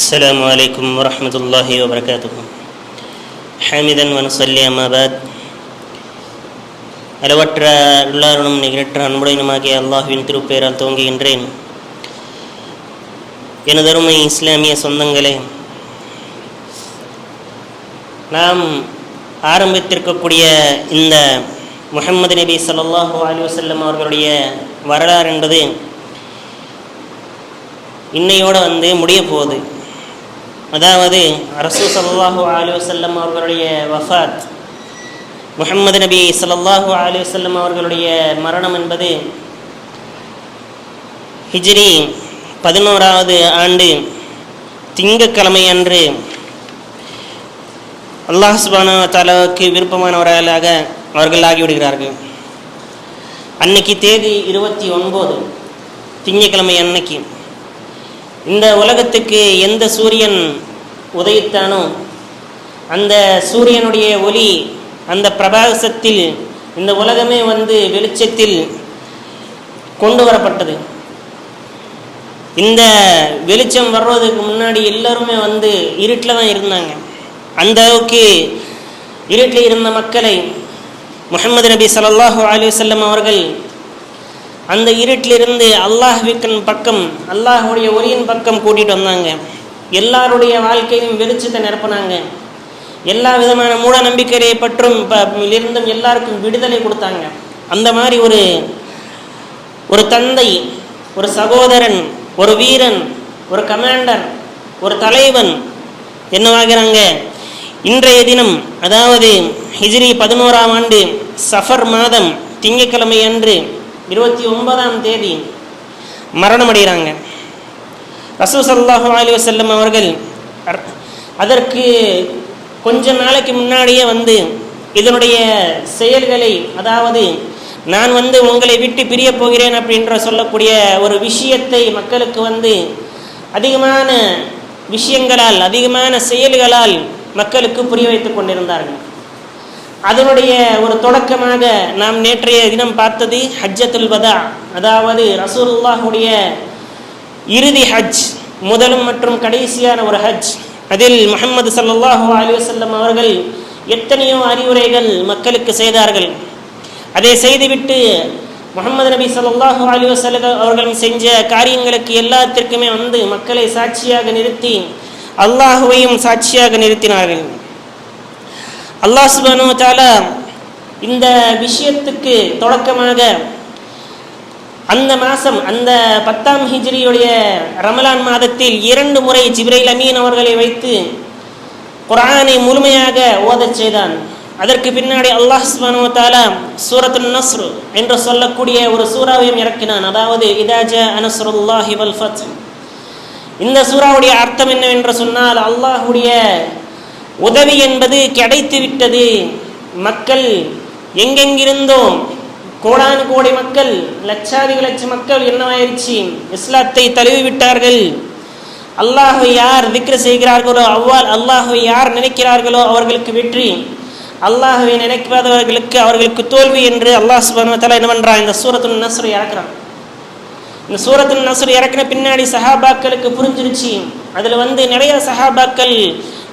السلام عليكم ورحمة الله وبركاته حامدا ونصلي أما بعد அளவற்ற அருளாளனும் நிகரற்ற அன்புடையனுமாகிய அல்லாஹ்வின் திருப்பெயரால் துவங்குகின்றேன். எனதருமை இஸ்லாமிய சொந்தங்களே, நாம் ஆரம்பித்திருக்கக்கூடிய இந்த முஹம்மது நபி ஸல்லல்லாஹு அலைஹி வஸல்லம் அவர்களுடைய வரலாறு என்பது இன்னையோடு முடிய போகுது. அதாவது ரசூல் ஸல்லல்லாஹு அலைஹி வஸல்லம் அவர்களுடைய வஃபாத், முஹம்மது நபி ஸல்லல்லாஹு அலைஹி வஸல்லம் அவர்களுடைய மரணம் என்பது ஹிஜ்ரி 11வது ஆண்டு திங்கட்கிழமை அன்று அல்லாஹ் சுப்ஹானஹு வ தஆலாவுக்கு விருப்பமானவர்களாக அவர்கள் ஆகிவிடுகிறார்கள். அன்னைக்கு தேதி 29 திங்கட்கிழமை அன்னைக்கு இந்த உலகத்துக்கு எந்த சூரியன் உதயித்தானோ அந்த சூரியனுடைய ஒளி, அந்த பிரகாசத்தில் இந்த உலகமே வெளிச்சத்தில் கொண்டு வரப்பட்டது. இந்த வெளிச்சம் வர்றதுக்கு முன்னாடி எல்லாருமே இருட்டில் தான் இருந்தாங்க. அந்த அளவுக்கு இருட்டில் இருந்த மக்களை முஹம்மது நபி ஸல்லல்லாஹு அலைஹி வஸல்லம் அவர்கள் அந்த இருட்டிலிருந்து அல்லாஹ்வின் பக்கம், அல்லாஹுடைய ஒளியின் பக்கம் கூட்டிகிட்டு வந்தாங்க. எல்லாருடைய வாழ்க்கையும் வெளிச்சத்தை நிரப்பினாங்க. எல்லா விதமான மூட நம்பிக்கையை பற்றும் இருந்தும் எல்லாருக்கும் விடுதலை கொடுத்தாங்க. அந்த மாதிரி ஒரு தந்தை, ஒரு சகோதரன், ஒரு வீரன், ஒரு கமாண்டர், ஒரு தலைவன் என்னவாகிறாங்க. இன்றைய தினம், அதாவது ஹிஜ்ரி 11ஆம் ஆண்டு சஃபர் மாதம் திங்கட்கிழமை அன்று 29ஆம் தேதி மரணமடைகிறாங்க. ரசூல் ஸல்லல்லாஹு அலைஹி வஸல்லம் அவர்கள் அதற்கு கொஞ்ச நாளைக்கு முன்னாடியே இதனுடைய செயல்களை, அதாவது நான் உங்களை விட்டு பிரிய போகிறேன் அப்படின்ற சொல்லக்கூடிய ஒரு விஷயத்தை மக்களுக்கு அதிகமான விஷயங்களால், அதிகமான செயல்களால் மக்களுக்கு புரிய வைத்து கொண்டிருந்தார்கள். அதனுடைய ஒரு தொடக்கமாக நாம் நேற்றைய தினம் பார்த்தது ஹஜ்ஜத்துல் வதா, அதாவது ரசூலுல்லாஹுடைய இறுதி ஹஜ், முதலும் மற்றும் கடைசியான ஒரு ஹஜ். அதில் முஹம்மது ஸல்லல்லாஹு அலைஹி வஸல்லம் அவர்கள் எத்தனையோ அறிவுரைகள் மக்களுக்கு செய்தார்கள். அதை செய்துவிட்டு முஹம்மது நபி ஸல்லல்லாஹு அலைஹி வஸல்லம் அவர்கள் செஞ்ச காரியங்களுக்கு எல்லாத்திற்குமே மக்களை சாட்சியாக நிறுத்தி அல்லாஹுவையும் சாட்சியாக நிறுத்தினார்கள். அல்லாஹ் சுப்ஹானஹு வ தஆலா இந்த விஷயத்துக்கு தொடக்கமாக அந்த மாதம், அந்த 10ஆம் ஹிஜ்ரியுடைய ரமலான் மாதத்தில் 2 முறை ஜிப்ரீல் அமீன் அவர்களை வைத்து குர்ஆனை முழுமையாக ஓதச் செய்தான். அதற்கு பின்னாடி அல்லாஹ் சுப்ஹானஹு வ தஆலா சூரத்துன் நஸ்ர் என்று சொல்லக்கூடிய ஒரு சூறாவையும் இறக்கினான். அதாவது இதா ஜாஅ நஸ்ருல்லாஹி வல் ஃபத். இந்த சூறாவுடைய அர்த்தம் என்னவென்று சொன்னால், அல்லாஹுடைய உதவி என்பது கிடைத்து விட்டது. மக்கள் எங்கெங்கிருந்தோ கோடானு கோடி மக்கள், லட்சாதிக லட்ச மக்கள் என்னவாயிருச்சு, இஸ்லாத்தை தழுவி விட்டார்கள். அல்லாஹை யார் திக்ர் செய்கிறார்களோ, அல்லாஹை யார் நினைக்கிறார்களோ அவர்களுக்கு வெற்றி, அல்லாஹை நினைக்காதவர்களுக்கு அவர்களுக்கு தோல்வி என்று அல்லாஹ் சுப்ஹானஹு வ தஆலா என்ன பண்றான், இந்த சூரத்துன் நஸ்ர் இறக்குறான். இந்த சூரத்துன் நஸ்ர் இறக்கின பின்னாடி சஹாபாக்களுக்கு புரிஞ்சிருச்சு. அதில் நிறைய சஹாபாக்கள்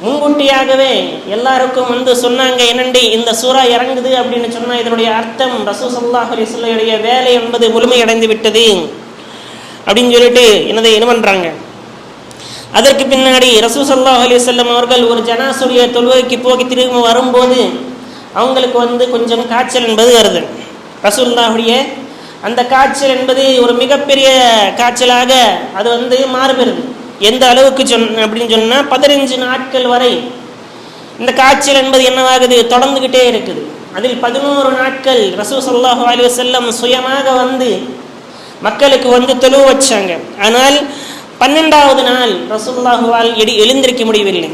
முன்கூட்டியாகவே எல்லாருக்கும் சொன்னாங்க, என்னண்டி இந்த சூறா இறங்குது அப்படின்னு சொன்னால் இதனுடைய அர்த்தம் ரசூல் ஸல்லல்லாஹு அலைஹி வஸல்லம் வேலை என்பது முழுமையடைந்து விட்டது அப்படின்னு சொல்லிட்டு என்ன பண்ணுறாங்க. அதற்கு பின்னாடி ரசூல் ஸல்லல்லாஹு அலைஹி வஸல்லம் அவர்கள் ஒரு ஜனாசுடைய தொழுகைக்கு போகி திரும்ப வரும்போது அவங்களுக்கு கொஞ்சம் காய்ச்சல் என்பது வருது. ரசூலுல்லாஹுடைய அந்த காய்ச்சல் என்பது ஒரு மிகப்பெரிய காய்ச்சலாக அது மாறுபெறுது. எந்த அளவுக்கு அப்படின்னு சொன்னால் 15 நாட்கள் வரை இந்த காய்ச்சல் என்பது என்னவாகுது, தொடர்ந்துக்கிட்டே இருக்குது. அதில் 11 நாட்கள் ரசூல் ஸல்லல்லாஹு அலைஹி வஸல்லம் சுயமாக மக்களுக்கு தொழுவ வச்சாங்க. ஆனால் 12வது நாள் ரசூலுல்லாஹுவால் எழுந்திருக்க முடியவில்லை.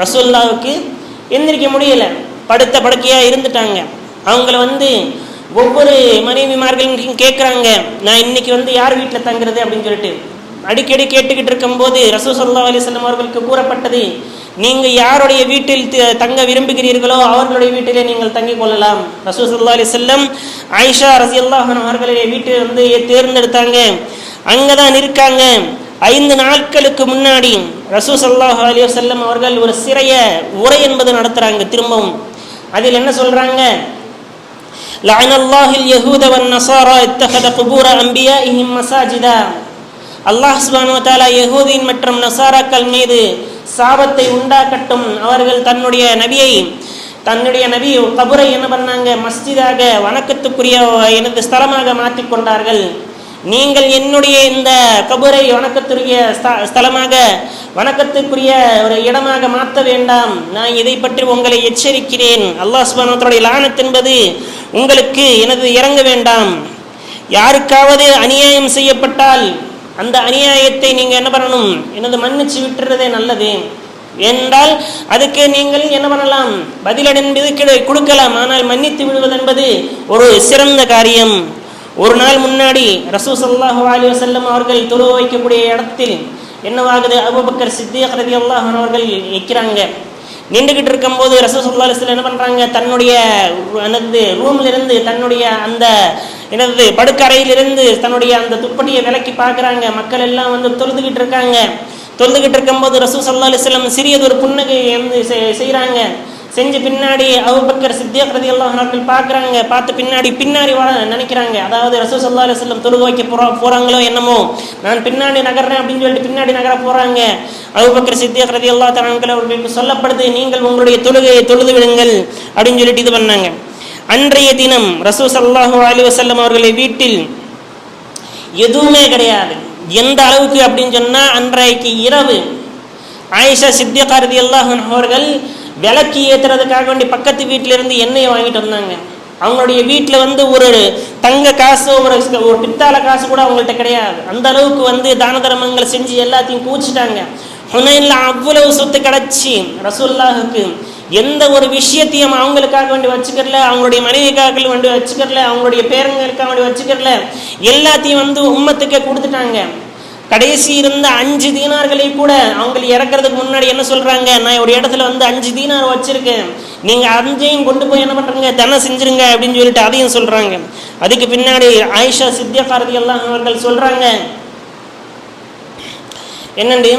ரசூலுல்லாஹுக்கு எந்திரிக்க முடியல, படுத்த படுக்கையாக இருந்துட்டாங்க. அவங்கள ஒவ்வொரு மனைவிமார்களும் கேட்குறாங்க, நான் இன்னைக்கு யார் வீட்டில் தங்குறது அப்படின்னு சொல்லிட்டு அடிக்கடி கேட்டுக்கிட்டு இருக்கும்போது ரசூல் ஸல்லல்லாஹு அலைஹி வஸல்லம் அவர்களுக்கு கூறப்பட்டது, நீங்கள் யாருடைய வீட்டில் தங்க விரும்புகிறீர்களோ அவர்களுடைய வீட்டிலே நீங்கள் தங்கிக் கொள்ளலாம். ரசூல் ஸல்லல்லாஹு அலைஹி வஸல்லம் ஆயிஷா ரலியல்லாஹு அன்ஹா அவர்களுடைய வீட்டை தேர்ந்தெடுத்தாங்க. அங்கே தான் இருக்காங்க. 5 நாட்களுக்கு முன்னாடி ரசூல் ஸல்லல்லாஹு அலைஹி வஸல்லம் அவர்கள் ஒரு சிறிய உரை என்பது நடத்துறாங்க. திரும்பவும் அதில் என்ன சொல்றாங்க? லஅனல்லாஹுல் யஹூத வன் நஸாரா இத்தகத குபூர அன்பியாஇஹிம் மசாஜிதா. அல்லாஹ் சுப்ஹானஹு வ தஆலா யஹூதின் மற்றும் நஸாராக்கள் மீது சாபத்தை உண்டாக்கட்டும். அவர்கள் தன்னுடைய நபி கபரை என்ன பண்ணாங்க? மஸ்ஜிதாக, வணக்கத்துக்குரிய எனது ஸ்தலமாக மாற்றிக்கொண்டார்கள். நீங்கள் என்னுடைய இந்த கபரை வணக்கத்துக்குரிய ஸ்தலமாக, வணக்கத்துக்குரிய ஒரு இடமாக மாற்ற வேண்டாம். நான் இதை பற்றி உங்களை எச்சரிக்கிறேன். அல்லாஹ் சுப்ஹானஹு வ தஆலா லானத் என்பது உங்களுக்கு எனது இறங்க வேண்டாம். யாருக்காவது அநியாயம் செய்யப்பட்டால் அந்த அநியாயத்தை நீங்க என்ன பண்ணணும்? எனது மன்னிச்சு விட்டுறதே நல்லது. என்றால் அதுக்கு நீங்கள் என்ன பண்ணலாம்? பதிலடி என்பது கொடுக்கலாம். ஆனால் மன்னித்து விடுவது என்பது ஒரு சிறந்த காரியம். ஒரு நாள் முன்னாடி ரசூல் ஸல்லல்லாஹு அலைஹி வஸல்லம் அவர்கள் தொழுக வைக்கக்கூடிய இடத்தில் என்னவாகுது? அபூபக்கர் சித்திக் ரலியல்லாஹு அன்ஹு அவர்கள் நிற்கிறாங்க. நின்றுகிட்டு இருக்கும்போது ரசூல் ஸல்லல்லாஹு அலைஹி வஸல்லம் என்ன பண்றாங்க? தன்னுடைய ரூம்ல இருந்து, தன்னுடைய அந்த படுக்கறையிலிருந்து தன்னுடைய அந்த துப்பட்டியை விலக்கி பார்க்குறாங்க. மக்கள் எல்லாம் வந்து தொழுதுகிட்டு இருக்காங்க. தொழுதுகிட்டு இருக்கும்போது ரசூல் ஸல்லல்லாஹு அலைஹி வஸல்லம் சிறியது ஒரு புன்னகை செய்கிறாங்க. செஞ்சு பின்னாடி அபூபக்கர் சித்திக் ரலியல்லாஹு அன்ஹு அவர்கள் பார்க்குறாங்க. பார்த்து பின்னாடி வர நினைக்கிறாங்க. அதாவது ரசூல் ஸல்லல்லாஹு அலைஹி வஸல்லம் தொழுக வைக்க போறாங்களோ என்னமோ, நான் பின்னாடி நகர்றேன் அப்படின்னு சொல்லிட்டு பின்னாடி நகர போறாங்க. அபூபக்கர் சித்திக் ரலியல்லாஹு தஆலா அன்ஹு அவர்களுக்கு சொல்லப்படுது, நீங்கள் உங்களுடைய தொழுகையை தொழுது விடுங்கள் அப்படின்னு சொல்லிட்டு இது பண்ணாங்க. அன்றைய தினம் ரசூல் ஸல்லல்லாஹு அலைஹி வஸல்லம் அவர்களை வீட்டில் எதுவுமே கிடையாது. எந்த அளவுக்கு அப்படின்னு சொன்னா, அன்றைக்கு இரவு ஆயிஷா சித்திகா ரலியல்லாஹு அன்ஹா அவர்கள் விளக்கு ஏற்றுறதுக்காக வேண்டி பக்கத்து வீட்டிலிருந்து எண்ணெயை வாங்கிட்டு வந்தாங்க. அவங்களுடைய வீட்டில் வந்து ஒரு தங்க காசு, ஒரு பித்தாளை காசு கூட அவங்கள்ட்ட கிடையாது. அந்த அளவுக்கு வந்து தான தர்மங்கள் செஞ்சு எல்லாத்தையும் கூச்சிட்டாங்க. ஹுனைன்ல அவ்வளவு சொத்து கிடச்சி ரசூலுல்லாஹுக்கு எந்த ஒரு விஷயத்தையும் அவங்களுக்காக வேண்டி வச்சுக்கல, அவங்களுடைய மனைவிக்காக வேண்டி வச்சுக்கல, அவங்களுடைய பேரங்களுக்காக வேண்டி வச்சுக்கல, எல்லாத்தையும் வந்து உம்மத்துக்கே கொடுத்துட்டாங்க. கடைசி இருந்த 5 தீனார்களை கூட அவங்க இறக்குறதுக்கு முன்னாடி என்ன சொல்றாங்க? நான் ஒரு இடத்துல வந்து 5 தீனார் வச்சிருக்கேன், நீங்க 5ஐயும் கொண்டு போய் என்ன பண்றீங்க? தனம் செஞ்சிருங்க அப்படின்னு சொல்லிட்டு அதையும் சொல்றாங்க. அதுக்கு பின்னாடி ஆயிஷா சித்திகா ரலியல்லாஹு அன்ஹா அவர்கள் சொல்றாங்க, என்னண்டு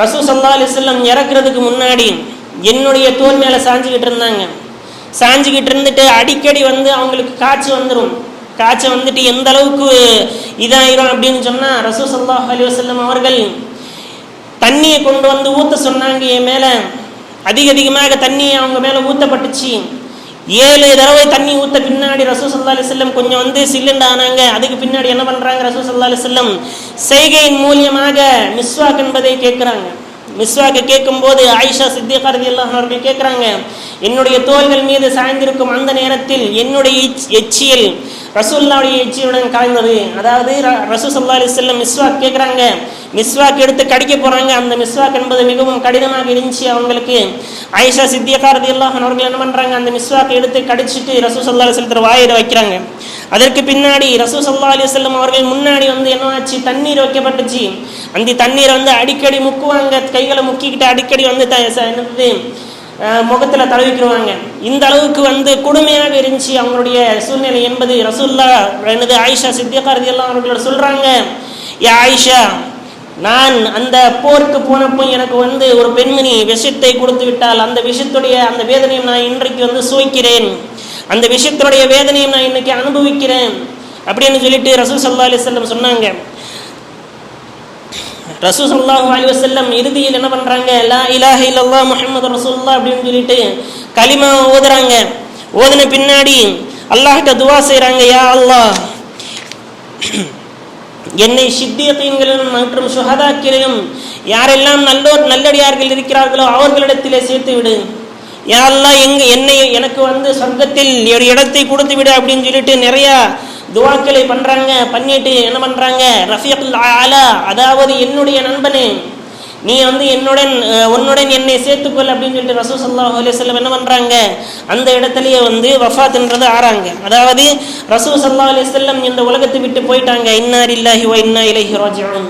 ரசூல் ஸல்லல்லாஹு அலைஹி வஸல்லம் இறக்குறதுக்கு முன்னாடி என்னுடைய தோல் மேல சாஞ்சுக்கிட்டு இருந்தாங்க. சாஞ்சுக்கிட்டு இருந்துட்டு அடிக்கடி வந்து அவங்களுக்கு காய்ச்சி வந்துடும். காய்ச்சல் வந்துட்டு எந்த அளவுக்கு இதாயிரும் அப்படின்னு சொன்னா, ரசூல் ஸல்லல்லாஹு அலைஹி வஸல்லம் அவர்கள் தண்ணியை கொண்டு வந்து ஊத்த சொன்னாங்க. என் மேல அதிகமாக தண்ணியை அவங்க மேல ஊத்தப்பட்டுச்சு. 7 தடவை தண்ணி ஊத்த பின்னாடி ரசூல் ஸல்லல்லாஹு அலைஹி வஸல்லம் கொஞ்சம் வந்து சில்லுண்டு ஆனாங்க. அதுக்கு பின்னாடி என்ன பண்றாங்க? ரசூல் ஸல்லல்லாஹு அலைஹி வஸல்லம் செய்கையின் மூலியமாக மிஸ்வாக் என்பதை கேட்கிறாங்க. மிஸ்வாக்கு கேட்கும்போது ஆயிஷா சித்திகா ரலியல்லாஹு அன்ஹா அவர்கள் கேட்குறாங்க, என்னுடைய தோள்கள் மீது சாய்ந்திருக்கும் அந்த நேரத்தில் என்னுடைய எச்சியல் ரசூலுல்லாஹ்வுடைய எச்சியுடன் கலந்தது. அதாவது ரசூல் ஸல்லல்லாஹு அலைஹி வஸல்லம் மிஸ்வாக் கேட்குறாங்க. மிஸ்வாக் எடுத்து கடிக்க போறாங்க. அந்த மிஸ்வாக் என்பது மிகவும் கடினமாக இருந்துச்சு அவங்களுக்கு. ஆயிஷா சித்திகா ரலியல்லாஹு அன்ஹா அவர்கள் என்ன பண்றாங்க? அந்த மிஸ்வாக்கை எடுத்து கடிச்சிட்டு ரசூல் ஸல்லல்லாஹு அலைஹி வஸல்லம் வாயில வைக்கிறாங்க. அதற்கு பின்னாடி ரசூல் ஸல்லல்லாஹு அலைஹி வஸல்லம் அவர்கள் முன்னாடி வந்து என்ன ஆச்சு? தண்ணீர் வைக்கப்பட்டுச்சு. அந்த தண்ணீரை வந்து அடிக்கடி முக்குவாங்க. கைகளை முக்கிக்கிட்டு அடிக்கடி வந்து முகத்துல தடவிக்கிடுவாங்க. இந்த அளவுக்கு வந்து கொடுமையாக இருந்துச்சு அவங்களுடைய சூழ்நிலை என்பது ரசூலுல்லாஹ் ஆயிஷா சித்திகா ரலியல்லாஹு அன்ஹா அவர்கள் சொல்றாங்க, யா ஆயிஷா, நான் அந்த போருக்கு போனப்போ எனக்கு வந்து ஒரு பெண்மணி விஷத்தை கொடுத்து விட்டால் அந்த விஷத்துடைய அந்த வேதனையும் நான் இன்றைக்கு வந்து சுவைக்கிறேன், அந்த விஷயத்தினுடைய வேதனையும் நான் இன்னைக்கு அனுபவிக்கிறேன் அப்படின்னு சொல்லிட்டு ரசூல் ஸல்லல்லாஹு அலைஹி வஸல்லம் சொன்னாங்க. ரசூல் ஸல்லல்லாஹு அலைஹி வஸல்லம் இறுதியில் என்ன பண்றாங்க? லா இலாஹ இல்லல்லாஹ் முஹம்மது ரசூலுல்லாஹ் அப்படின்னு சொல்லிட்டு கலிமா ஓதுறாங்க. ஓதுன பின்னாடி அல்லாஹ்கிட்ட துவா செய்றாங்க, யா அல்லாஹ், என்னை சித்தியீன்களிலும் மற்றும் சுஹதாக்களிலும் யாரெல்லாம் நல்லடியார்கள் இருக்கிறார்களோ அவர்களிடத்திலே சேர்த்து விடு. யா அல்லாஹ், எனக்கு வந்து சொர்க்கத்தில் ஒரு இடத்தை கொடுத்து விடு அப்படின்னு சொல்லிட்டு நிறைய துவாக்களை பண்றாங்க. பண்ணிட்டு என்ன பண்றாங்க? ரஃபீக்குல் ஆலா, அதாவது என்னுடைய நண்பனே, நீ வந்து உன்னுடன் என்னை சேர்த்துக்கொள் அப்படின்னு சொல்லிட்டு ரசூல் ஸல்லல்லாஹு அலைஹி வஸல்லம் என்ன பண்றாங்க? அந்த இடத்துலயே வந்து வஃபாத்ன்றது ஆறாங்க. அதாவது ரசூல் ஸல்லல்லாஹு அலைஹி வஸல்லம் இந்த உலகத்தை விட்டு போயிட்டாங்க. இன்னா லில்லாஹி வ இன்னா இலைஹி ராஜிஊன்.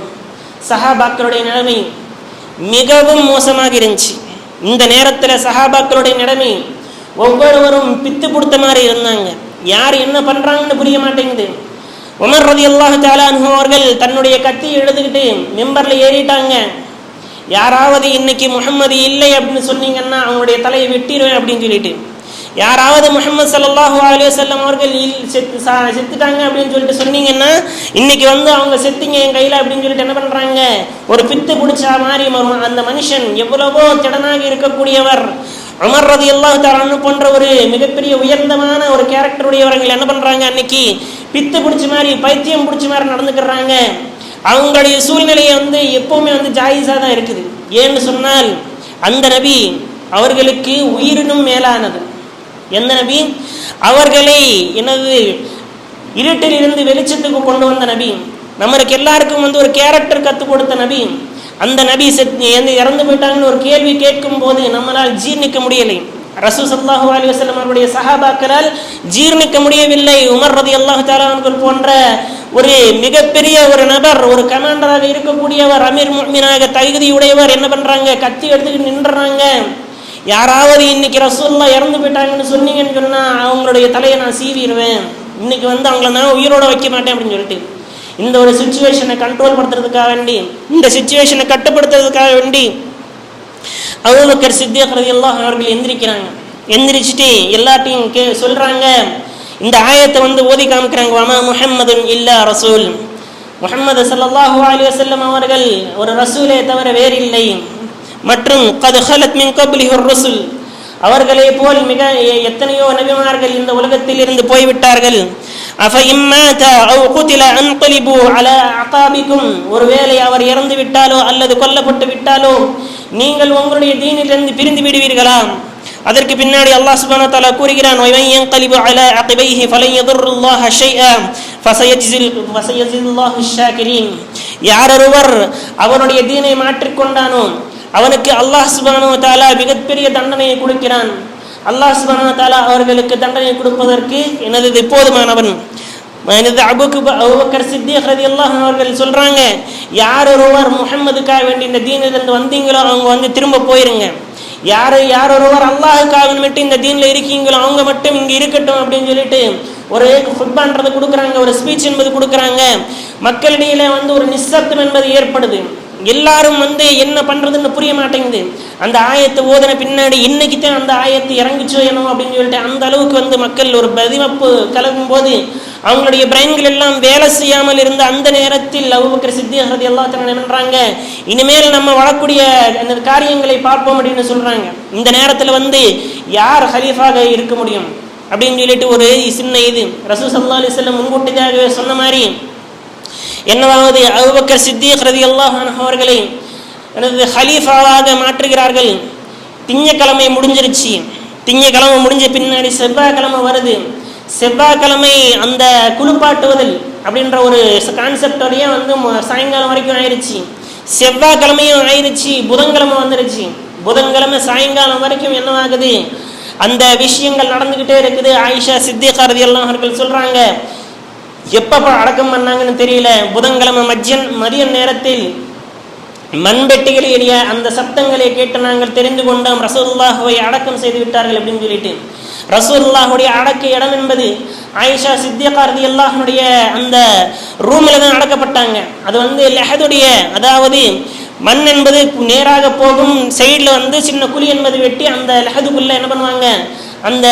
சஹாபாக்களுடைய நிலைமை மிகவும் மோசமாக இருந்துச்சு. இந்த நேரத்தில் சஹாபாக்களுடைய நிலைமை ஒவ்வொருவரும் பித்து கொடுத்த மாதிரி இருந்தாங்க. யார் என்ன பண்றாங்கன்னு புரிய மாட்டேங்குது. உமர் ரலியல்லாஹு தஆலா அன்ஹு அவர்கள் தன்னுடைய கத்தியை எடுத்துக்கிட்டு மிம்பர்ல ஏறிட்டாங்க. யாராவது இன்னைக்கு முஹம்மது இல்லை அப்படின்னு சொன்னீங்கன்னா அவங்களுடைய தலையை வெட்டிடுவேன் அப்படின்னு சொல்லிட்டு, யாராவது முஹம்மது ஸல்லல்லாஹு அலைஹி வஸல்லம் அவர்கள் செத்துட்டாங்க அப்படின்னு சொல்லிட்டு சொன்னீங்கன்னா இன்னைக்கு வந்து அவங்க செத்துங்க என் கையில அப்படின்னு சொல்லிட்டு என்ன பண்றாங்க, ஒரு பித்து பிடிச்சா மாதிரி அந்த மனுஷன் எவ்வளவோ திடனாக இருக்கக்கூடியவர் உமர் ரலியல்லாஹு தஆலா போன்ற ஒரு மிகப்பெரிய உயர்ந்தமான ஒரு கேரக்டருடையவர்கள் என்ன பண்றாங்க, அன்னைக்கு பித்து பிடிச்ச மாதிரி பைத்தியம் பிடிச்ச மாதிரி நடந்துக்கிறாங்க. அவங்களுடைய சூழ்நிலையை வந்து எப்பவுமே வந்து ஜாயிஸா தான் இருக்குது. ஏன்னு சொன்னால் அந்த நபி அவர்களுக்கு உயிரினும் மேலானது. எந்த நபி? அவர்களை எனது இருட்டில் இருந்து வெளிச்சத்துக்கு கொண்டு வந்த நபி, நம்மளுக்கு எல்லாருக்கும் வந்து ஒரு கேரக்டர் கற்றுக் கொடுத்த நபி. அந்த நபி இறந்து போயிட்டாங்கன்னு ஒரு கேள்வி கேட்கும் போது நம்மளால் ஜீர்ணிக்க முடியலை. ரசூல் ஸல்லல்லாஹு அலைஹி வஸல்லம் அவருடைய சஹாபாக்களால் ஜீர்ணிக்க முடியவில்லை. உமர் ரலியல்லாஹு தஆலா அவர்கள் போன்ற ஒரு மிகப்பெரிய ஒரு நபர், ஒரு கமாண்டராக இருக்கக்கூடியவர், அமீர் முஃமினாக தகுதியுடையவர் என்ன பண்றாங்க, கத்தி எடுத்துக்கிட்டு நின்றுறாங்க. யாராவது இன்னைக்கு ரசூலுல்லாஹ் இறந்து போயிட்டாங்கன்னு சொன்னீங்கன்னு சொன்னா அவங்களுடைய தலையை நான் சீவிடுவேன், இன்னைக்கு வந்து அவங்கள நான் உயிரோட வைக்க மாட்டேன் அப்படின்னு சொல்லிட்டு இந்த ஒரு சிச்சுவேஷனை கண்ட்ரோல் படுத்துறதுக்காக வேண்டி, இந்த சிச்சுவேஷனை கட்டுப்படுத்துறதுக்காக வேண்டி அபூபக்கர் சித்திக் ரலியல்லாஹு அவர்கள் எந்திரிக்கிறாங்க. எந்திரிச்சிட்டு எல்லாத்தையும் சொல்றாங்க. இந்த ஆயத்தை வந்து ஓதி காமிக்கிறாங்க. வமா முஹம்மதுன் இல்லா ரசூல், முஹம்மது ஸல்லல்லாஹு அலைஹி வஸல்லம் அவர்கள் ஒரு ரசூலே தவிர வேறில்லை. மற்றும் கத் ஹலத் மின் கப்லிஹிர் ருசுல், அவர்களை போல் மிக எத்தனையோ நபிமார்கள் இந்த உலகத்தில் இருந்து போய்விட்டார்கள். அஃப இம்மாத அவ் குதில அன்கலிபு அலா அகாபிக்கும், ஒருவேளை அவர் இறந்து விட்டாலோ அல்லது கொல்லப்பட்டு விட்டாலோ நீங்கள் உங்களுடைய தீனிலிருந்து பிரிந்து விடுவீர்களா? அதற்கு பின்னாடி அல்லாஹ் சுப்ஹானஹு வ தஆலா கூறுகிறான், வமன் யன்கலிபு அலா அகிபைஹி ஃபலன் யதுர்ருல்லாஹ ஷைஆ ஃபஸயஜில்லாஹு ஷாக்கிரீன், யாரொருவர் அவனுடைய தீனை மாற்றிக்கொண்டானோ அவனுக்கு அல்லாஹ் சுப்ஹானஹு வ தஆலா மிகப்பெரிய தண்டனையை கொடுக்கிறான். அல்லாஹ் சுப்ஹானஹு வ தஆலா அவர்களுக்கு தண்டனை கொடுப்பதற்கு எனது போதுமானவன். அபூபக்கர் சித்திக் ரலியல்லாஹு அவர்கள் சொல்றாங்க, யாரொருவர் முஹம்மதுக்காக வேண்டி இந்த தீனிலிருந்து வந்தீங்களோ அவங்க வந்து திரும்ப போயிருங்க. யாரொருவர் அல்லாஹுக்காக மட்டும் இந்த தீன்ல இருக்கீங்களோ அவங்க மட்டும் இங்க இருக்கட்டும் அப்படின்னு சொல்லிட்டு ஒரு ஃபுட்பான்றது கொடுக்குறாங்க, ஒரு ஸ்பீச் என்பது கொடுக்குறாங்க. மக்களிடையில வந்து ஒரு நிசப்தம் என்பது ஏற்படுது. எல்லாரும் வந்து என்ன பண்றதுன்னு புரிய மாட்டேங்குது. அந்த ஆயத்தை ஓதன பின்னாடி இன்னைக்கு தான் அந்த ஆயத்தை இறங்கிச்சோ என்னோ அப்படின்னு சொல்லிட்டு அந்த அளவுக்கு வந்து மக்கள் ஒரு பதிமப்பு கலக்கும் போது அவங்களுடைய பிரெயின்கள் எல்லாம் வேலை செய்யாமல் இருந்த அந்த நேரத்தில் அபூபக்கர் சித்திக் ரலியல்லாஹு தஆலா பண்றாங்க, இனிமேல் நம்ம வாழக்கூடிய அந்த காரியங்களை பார்ப்போம் அப்படின்னு சொல்றாங்க. இந்த நேரத்தில் வந்து யார் ஹலீஃபாக இருக்க முடியும் அப்படின்னு சொல்லிட்டு ஒரு சின்ன இது ரசூல் ஸல்லல்லாஹு அலைஹி வஸல்லம் முன்கூட்டியாக சொன்ன மாதிரி என்னவாவது அபூபக்கர் சித்திக் ரலியல்லாஹு அன்ஹு அவர்களை எனது ஹலீஃபாவாக மாற்றுகிறார்கள். திங்கக்கிழமை முடிஞ்சிருச்சு. திங்கக்கிழமை முடிஞ்ச பின்னாடி செவ்வாய்க்கிழமை வருது. செவ்வாய்க்கிழமை அந்த குளிப்பாட்டுவதில் அப்படின்ற ஒரு கான்செப்டோடையே வந்து சாயங்காலம் வரைக்கும் ஆயிடுச்சு. செவ்வாய்க்கிழமையும் ஆயிடுச்சு, புதன்கிழமை வந்துருச்சு. புதன்கிழமை சாயங்காலம் வரைக்கும் என்னவாகுது, அந்த விஷயங்கள் நடந்துகிட்டே இருக்குது. ஆயிஷா சித்திகா ரலியல்லாஹு அவர்கள் சொல்றாங்க, எப்ப அடக்கம் பண்ணாங்கன்னு தெரியல. புதன்கிழமை மதிய நேரத்தில் மண்பெட்டிகளில் அந்த சப்தங்களை கேட்டு நாங்கள் தெரிந்து கொண்டோம் ரசூலுல்லாஹ்வை அடக்கம் செய்து விட்டார்கள் அப்படின்னு சொல்லிட்டு. ரசூலுல்லாஹுடைய அடக்க இடம் என்பது ஆயிஷா சித்திகா ரலியல்லாஹுடைய அந்த ரூமில் தான் அடக்கப்பட்டாங்க. அது வந்து லஹதுடைய, அதாவது மண் என்பது நேராக போகும் சைடில் வந்து சின்ன குழி என்பது வெட்டி அந்த லஹதுக்குள்ள என்ன பண்ணுவாங்க, அந்த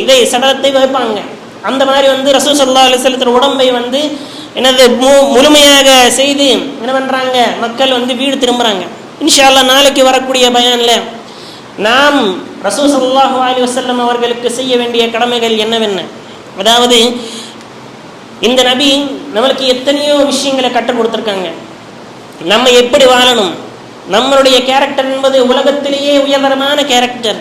இதை சடலத்தை வைப்பாங்க. அந்த மாதிரி வந்து ரசூல் ஸல்லல்லாஹு அலைஹி வஸல்லம் உடம்பை வந்து எனது முழுமையாக செய்து என்ன பண்றாங்க, மக்கள் வந்து வீடு திரும்புறாங்க. இன்ஷா அல்லாஹ் நாளைக்கு வரக்கூடிய பயான்ல நாம் ரசூல் ஸல்லல்லாஹு அலைஹி வஸல்லம் அவர்களுக்கு செய்ய வேண்டிய கடமைகள் என்னவென்ன, அதாவது இந்த நபி நம்மளுக்கு எத்தனையோ விஷயங்களை கற்றுக் கொடுத்துருக்காங்க. நம்ம எப்படி வாழணும், நம்மளுடைய கேரக்டர் என்பது உலகத்திலேயே உயர்தரமான கேரக்டர்.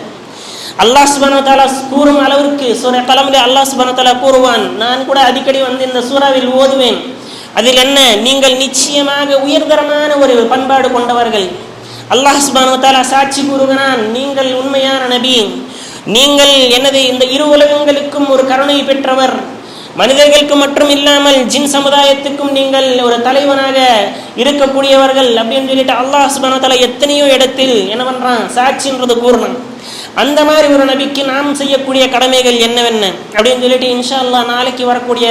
அல்லாஹ் சுப்ஹானஹு வ தஆலா கூறும் அளவிற்கு சூரா கலம்ல அல்லாஹ் சுப்ஹானஹு வ தஆலா கூறுவான், நான் கூட அடிக்கடி வந்து இந்த சூறாவில் ஓதுவேன். அதில் என்ன, நீங்கள் நிச்சயமாக உயர்தரமான ஒரு பண்பாடு கொண்டவர்கள். அல்லாஹ் சுப்ஹானஹு வ தஆலா சாட்சி கூறுகிறான், நீங்கள் உண்மையான நபி, நீங்கள் எனது இந்த இரு உலகங்களுக்கும் ஒரு கருணை பெற்றவர், மனிதர்களுக்கு மட்டும் இல்லாமல் ஜின் சமுதாயத்துக்கும் நீங்கள் ஒரு தலைவனாக இருக்கக்கூடியவர்கள் அப்படின்னு சொல்லிட்டு அல்லாஹ் சுப்ஹானஹு வ தஆலா எத்தனையோ இடத்தில் என்ன பண்றான், சாட்சின்றது கூறணும். அந்த மாதிரி ஒரு நபிக்கு நாம் செய்யக்கூடிய கடமைகள் என்னவென்ன அப்படின்னு சொல்லிட்டு இன்ஷா அல்லாஹ் நாளைக்கு வரக்கூடிய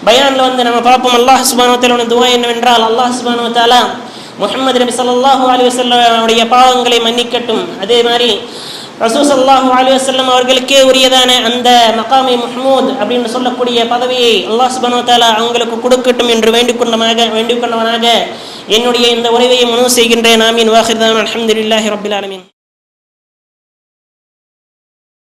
பயான்ல வந்து நம்ம பார்ப்போம். அல்லாஹ் சுப்ஹானஹு வ தஆலாவுடைய துஆ என்னவென்றால், அல்லாஹ் சுப்ஹானஹு வ தஆலா முஹம்மது நபி ஸல்லல்லாஹு அலைஹி வஸல்லம் அவருடைய பாவங்களை மன்னிக்கட்டும். அதே மாதிரி ரசூல் ஸல்லல்லாஹு அலைஹி வஸல்லம் அவர்களுக்கே உரியதான அந்த மகாமே மஹ்மூத் அப்படின்னு சொல்லக்கூடிய பதவியை அல்லாஹ் சுப்ஹானஹு வ தஆலா அவங்களுக்கு கொடுக்கட்டும் என்று வேண்டிக்கொண்டவனாக என்னுடைய இந்த உரையை முனு செய்கின்றேன். ஆமீன். வாஹிர் தஅவானா அல்ஹம்துலில்லாஹி ரப்பில் ஆலமீன்.